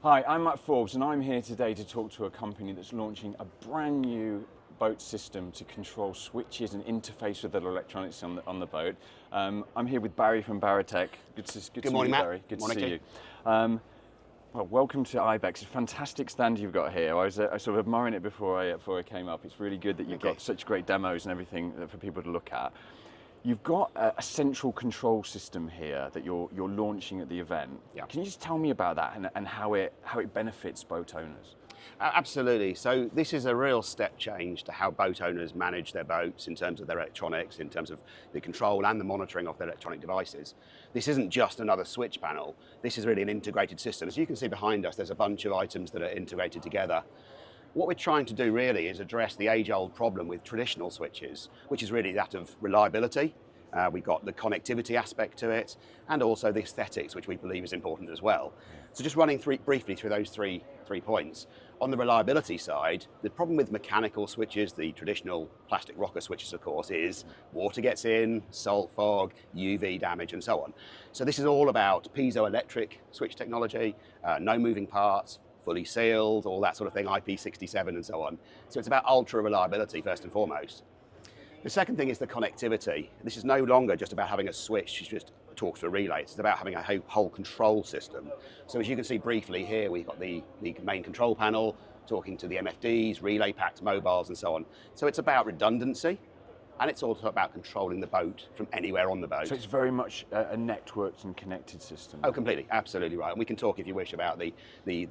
Hi, I'm Matt Forbes and I'm here today to talk to a company that's launching a brand new boat system to control switches and interface with the electronics on the boat. I'm here with Barry from Barantech. Good to see morning, you, Matt. Barry. Good Morning to to see you. you. Well, welcome to IBEX. It's a fantastic stand you've got here. I sort of admiring it before I came up. It's really good that you've got such great demos and everything for people to look at. You've got a central control system here that you're launching at the event. Yeah. Can you just tell me about that and how it benefits boat owners? Absolutely. So this is a real step change to how boat owners manage their boats in terms of their electronics, in terms of the control and the monitoring of their electronic devices. This isn't just another switch panel. This is really an integrated system. As you can see behind us, there's a bunch of items that are integrated together. What we're trying to do really is address the age-old problem with traditional switches, which is really that of reliability. We've got the connectivity aspect to it, and also the aesthetics, which we believe is important as well. So just running briefly through those three points. On the reliability side, the problem with mechanical switches, the traditional plastic rocker switches, of course, is water gets in, salt fog, UV damage, and so on. So this is all about piezoelectric switch technology, no moving parts, fully sealed, all that sort of thing, IP67 and so on. So it's about ultra reliability first and foremost. The second thing is the connectivity. This is no longer just about having a switch which just talks to a relay. It's about having a whole control system. So as you can see briefly here, we've got the main control panel talking to the MFDs, relay packs, mobiles, and so on. So it's about redundancy, and it's also about controlling the boat from anywhere on the boat. So it's very much a networked and connected system. Oh, completely, absolutely right. And we can talk, if you wish, about the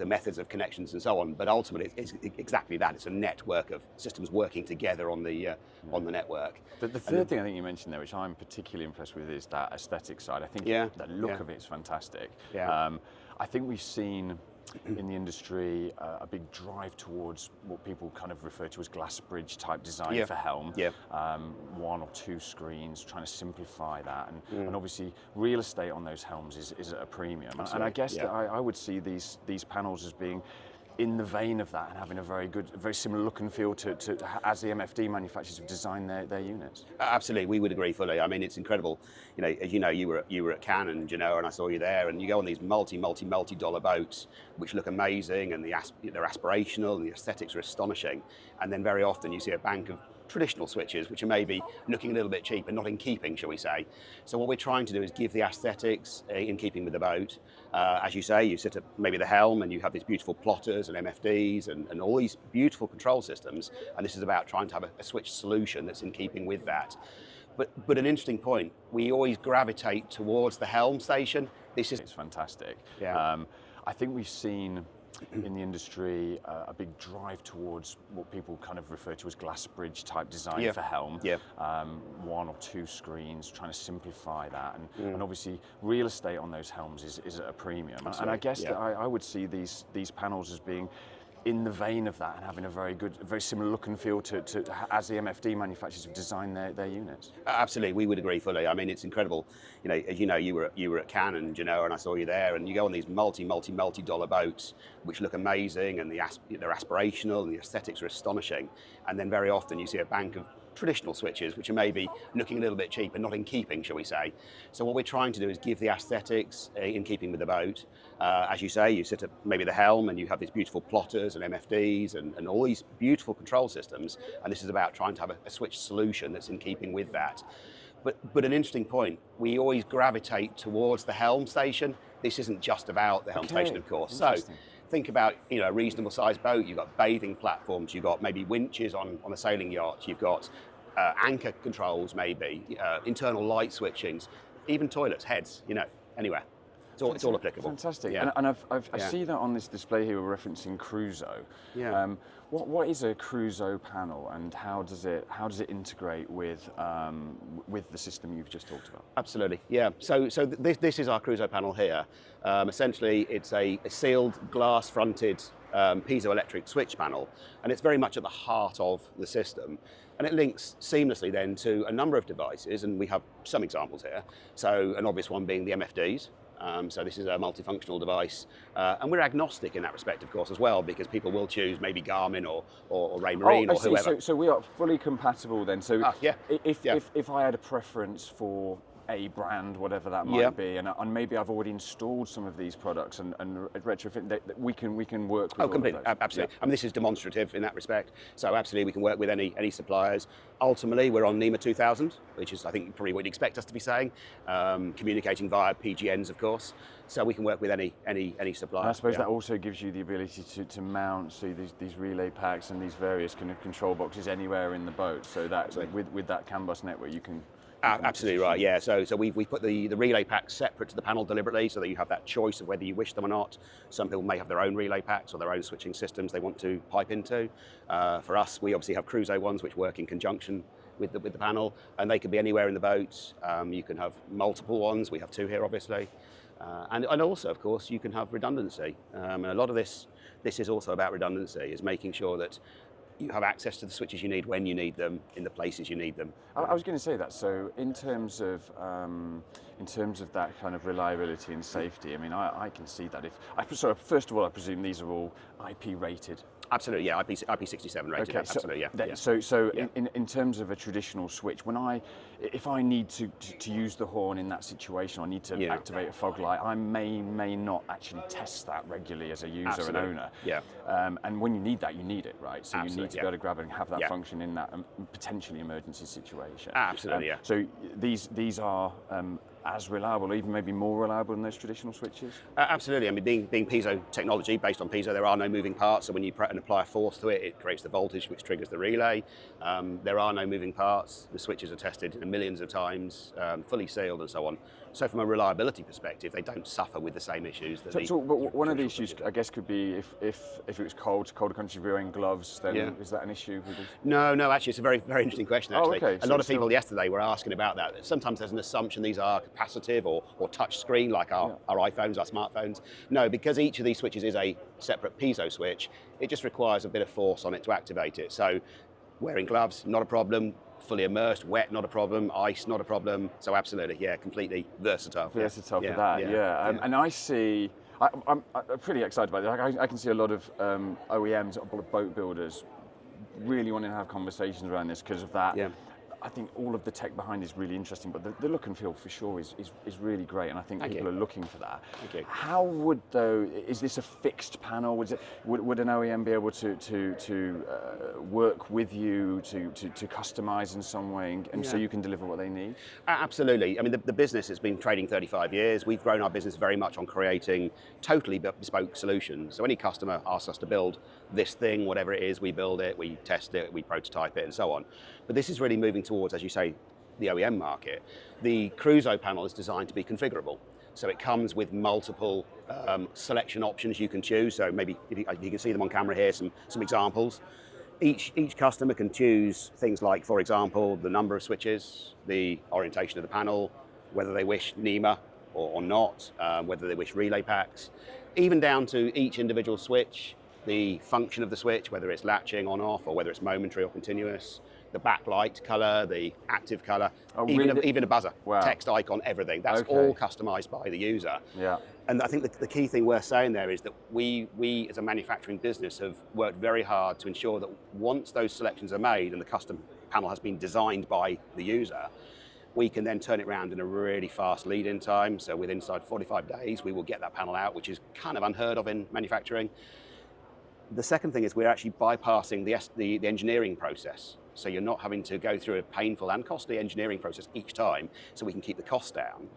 methods of connections and so on, but ultimately it's exactly that. It's a network of systems working together on the network. The third thing I think you mentioned there, which I'm particularly impressed with, is that aesthetic side. I think the look of it is fantastic. Yeah. I think we've seen in the industry a big drive towards what people kind of refer to as glass bridge type design for helm. Yeah. One or two screens, trying to simplify that, and obviously real estate on those helms is at a premium. Absolutely. And I guess that I would see these panels as being in the vein of that and having a very similar look and feel to as the MFD manufacturers have designed their units. Absolutely, we would agree fully. I mean, it's incredible. You know, as you know, you were at Cannes and Genoa, and I saw you there. And you go on these multi-dollar boats, which look amazing, and they're aspirational, and the aesthetics are astonishing. And then very often you see a bank of traditional switches, which are maybe looking a little bit cheap and not in keeping, shall we say. So what we're trying to do is give the aesthetics in keeping with the boat. As you say, you sit at maybe the helm and you have these beautiful plotters and MFDs and all these beautiful control systems. And this is about trying to have a switch solution that's in keeping with that. But an interesting point, we always gravitate towards the helm station. It's fantastic. Yeah. I think we've seen in the industry a big drive towards what people kind of refer to as glass bridge type design for helm. Yeah. One or two screens, trying to simplify that, and obviously real estate on those helms is at a premium. Absolutely. And I guess that I would see these panels as being in the vein of that and having a very similar look and feel to as the MFD manufacturers have designed their units. Absolutely, we would agree fully. I mean, it's incredible. You know, as you know, you were at Cannes and Genoa, and I saw you there. And you go on these multi-dollar boats, which look amazing, and they're aspirational, and the aesthetics are astonishing. And then very often you see a bank of traditional switches, which are maybe looking a little bit cheap and not in keeping, shall we say. So what we're trying to do is give the aesthetics in keeping with the boat. As you say, you sit at maybe the helm and you have these beautiful plotters and MFDs and all these beautiful control systems. And this is about trying to have a switch solution that's in keeping with that. But an interesting point, we always gravitate towards the helm station. This isn't just about the helm station, of course. So think about, you know, a reasonable sized boat. You've got bathing platforms, you've got maybe winches on a sailing yacht, you've got anchor controls maybe, internal light switchings, even toilets, heads, you know, anywhere. It's all applicable. Fantastic. Yeah. And I see that on this display here we're referencing Crusoe. Yeah. What is a Crusoe panel, and how does it integrate with the system you've just talked about? Absolutely, yeah. So this is our Crusoe panel here. Essentially, it's a sealed glass-fronted piezoelectric switch panel, and it's very much at the heart of the system. And it links seamlessly then to a number of devices, and we have some examples here. So an obvious one being the MFDs. So this is a multifunctional device, and we're agnostic in that respect, of course, as well, because people will choose maybe Garmin or Raymarine or whoever. So we are fully compatible then. So yeah. if I had a preference for a brand, whatever that might be, and maybe I've already installed some of these products and retrofit. That we can work with. Oh, completely, absolutely. I mean, this is demonstrative in that respect. So absolutely, we can work with any suppliers. Ultimately, we're on NEMA 2000, which is, I think, probably what you'd expect us to be saying, communicating via PGNs, of course. So we can work with any supplier. And I suppose that also gives you the ability to mount these relay packs and these various kind of control boxes anywhere in the boat. So that with that CAN bus network, you can. Absolutely right, yeah. So we've put the relay packs separate to the panel deliberately so that you have that choice of whether you wish them or not. Some people may have their own relay packs or their own switching systems they want to pipe into. For us, we obviously have Crusoe ones which work in conjunction with the panel, and they can be anywhere in the boat. You can have multiple ones. We have 2 here, obviously. And also, of course, you can have redundancy. And a lot of this is also about redundancy, is making sure that you have access to the switches you need when you need them, in the places you need them. I was going to say that. So in terms of that kind of reliability and safety, I mean, I can see that. First of all, I presume these are all IP rated. Absolutely, yeah, IP67 rated. Okay, absolutely, yeah. So in terms of a traditional switch, if I need to use the horn in that situation, I need to activate a fog light, I may not actually test that regularly as a user and owner. Yeah. And when you need that, you need it, right? So you need to be able to grab it and have that Yeah. function in that potentially emergency situation. Absolutely, yeah. So these are as reliable, even maybe more reliable than those traditional switches? Absolutely. I mean, being piezo technology, based on piezo, there are no moving parts. So when you apply a force to it, it creates the voltage which triggers the relay. There are no moving parts. The switches are tested millions of times, fully sealed and so on. So from a reliability perspective, they don't suffer with the same issues. That but one of the issues, I guess, could be if it was colder countries, if you're wearing gloves, then is that an issue? No, actually, it's a very, very interesting question, actually. Oh, okay. A lot of people yesterday were asking about that. Sometimes there's an assumption these are capacitive or touch screen, like our iPhones, our smartphones. No, because each of these switches is a separate piezo switch, it just requires a bit of force on it to activate it. So wearing gloves, not a problem. Fully immersed, wet, not a problem. Ice, not a problem. So absolutely, yeah, completely versatile. Versatile for that, yeah. And I see, I'm pretty excited about it. I can see a lot of OEMs, boat builders, really wanting to have conversations around this because of that. Yeah. I think all of the tech behind is really interesting, but the look and feel for sure is really great, and I think people are looking for that. Thank you. How would, though, is this a fixed panel? Would an OEM be able to work with you to customize in some way, and so you can deliver what they need? Absolutely. I mean, the business has been trading 35 years. We've grown our business very much on creating totally bespoke solutions. So any customer asks us to build this thing, whatever it is, we build it, we test it, we prototype it, and so on. But this is really moving towards, as you say, the OEM market. The Crusoe panel is designed to be configurable. So it comes with multiple selection options you can choose. So maybe if you can see them on camera here, some examples. Each customer can choose things like, for example, the number of switches, the orientation of the panel, whether they wish NEMA or not, whether they wish relay packs, even down to each individual switch, the function of the switch, whether it's latching on off or whether it's momentary or continuous, the backlight color, the active color, even a buzzer, text icon, everything. That's all customized by the user. Yeah. And I think the key thing worth saying there is that we as a manufacturing business have worked very hard to ensure that once those selections are made and the custom panel has been designed by the user, we can then turn it around in a really fast lead-in time. So within 45 days, we will get that panel out, which is kind of unheard of in manufacturing. The second thing is we're actually bypassing the engineering process. So you're not having to go through a painful and costly engineering process each time, so we can keep the cost down.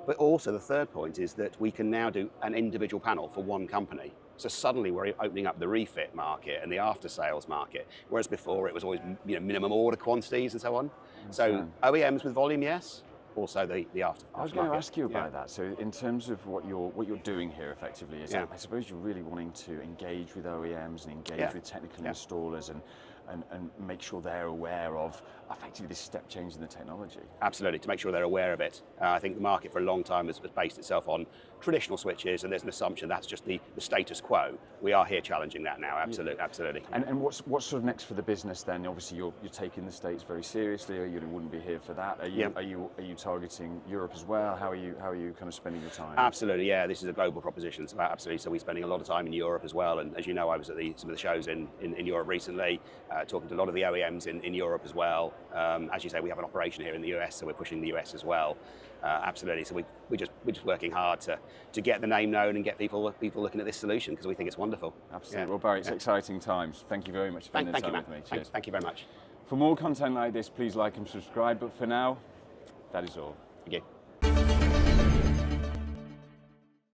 But also the third point is that we can now do an individual panel for one company. So suddenly we're opening up the refit market and the after sales market, whereas before it was always minimum order quantities and so on. So OEMs with volume, yes. Also the after. I was going to ask you about that. So in terms of what you're doing here effectively is, I suppose you're really wanting to engage with OEMs and engage with technical installers and make sure they're aware of effectively this step change in the technology. Absolutely, to make sure they're aware of it. I think the market for a long time has based itself on traditional switches, and there's an assumption that's just the status quo. We are here challenging that now, absolutely. And what's sort of next for the business then? Obviously you're taking the States very seriously, or you wouldn't be here for that. Are you targeting Europe as well? How are you kind of spending your time? Absolutely, yeah, this is a global proposition, so absolutely. So we're spending a lot of time in Europe as well, and as you know, I was at some of the shows in Europe recently. talking to a lot of the OEMs in Europe as well. As you say, we have an operation here in the US, so we're pushing the US as well. Absolutely. So we're just working hard to get the name known and get people looking at this solution because we think it's wonderful. Absolutely. Yeah. Well, Barry, it's exciting times. Thank you very much for spending time with me. Cheers. Thank you very much. For more content like this, please like and subscribe. But for now, that is all. Thank you.